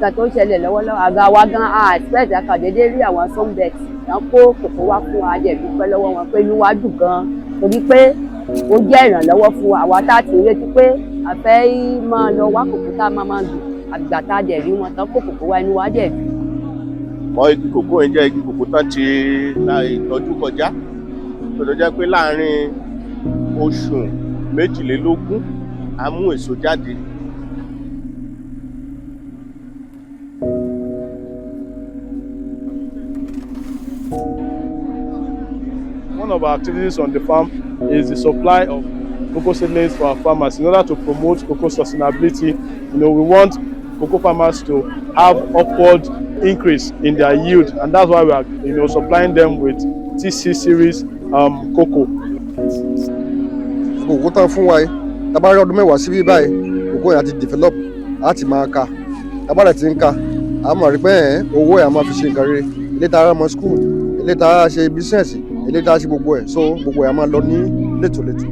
nǹkan tó ń ṣẹlẹ̀ lọ́wọ́lọ́wọ́ àga wa gan expect àkàndéédé rí àwọn sunbet tán kó kòkó wá fún wa jẹ̀ dúpẹ́ lọ́wọ́ wọn pé inú wa dùn gan torí pé ó jẹ́ ìrànlọ́wọ́ fún wa àwa tá a ti retí pé a fẹ́ máa lọ wá kòkó tá a máa dùn àgbà tá a dẹ̀ rí wọn tán kó kòkó wá inú wa dẹ̀ dùn. Mọ igi kòkó yẹn jẹ́ igi kòkó tán ti ìtọ́jú kọjá tó jẹ́ pé láàárín oṣù 22 a mú èso jáde. One of our activities on the farm is the supply of cocoa seedlings for our farmers in order to promote cocoa sustainability. We want cocoa farmers to have upward increase in their yield, and that's why we are supplying them with TC series cocoa. Cocoa tán fún wa yìí, tá bá rí ọdún mẹ́wàá síbí báyìí, cocoa yẹn ti develop, láti máa ká. Tá bá rẹ̀ ti ń ká, a máa rí pé owó yẹn a máa fi ṣe nǹkan rere. Ilé tá a rán ọmọ school, ilé tá a ṣe business, ilé tá a ṣe gbogbo ẹ̀, so gbogbo ẹ̀ a máa lọ ní létòlétò.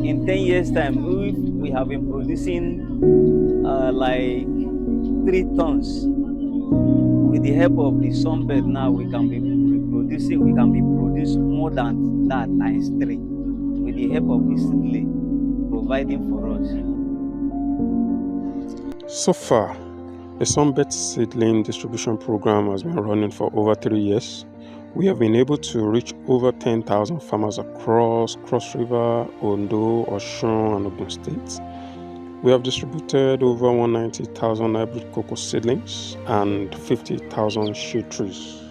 In 10 years' time, we have been producing like 3 tons. With the help of the sunbed now, we can produce more than that times 3. With the help of the seedling providing for us. So far, the sunbed seedling distribution program has been running for over 3 years. We have been able to reach over 10,000 farmers across Cross River, Ondo, Osun, and Ogun states. We have distributed over 190,000 hybrid cocoa seedlings and 50,000 shade trees.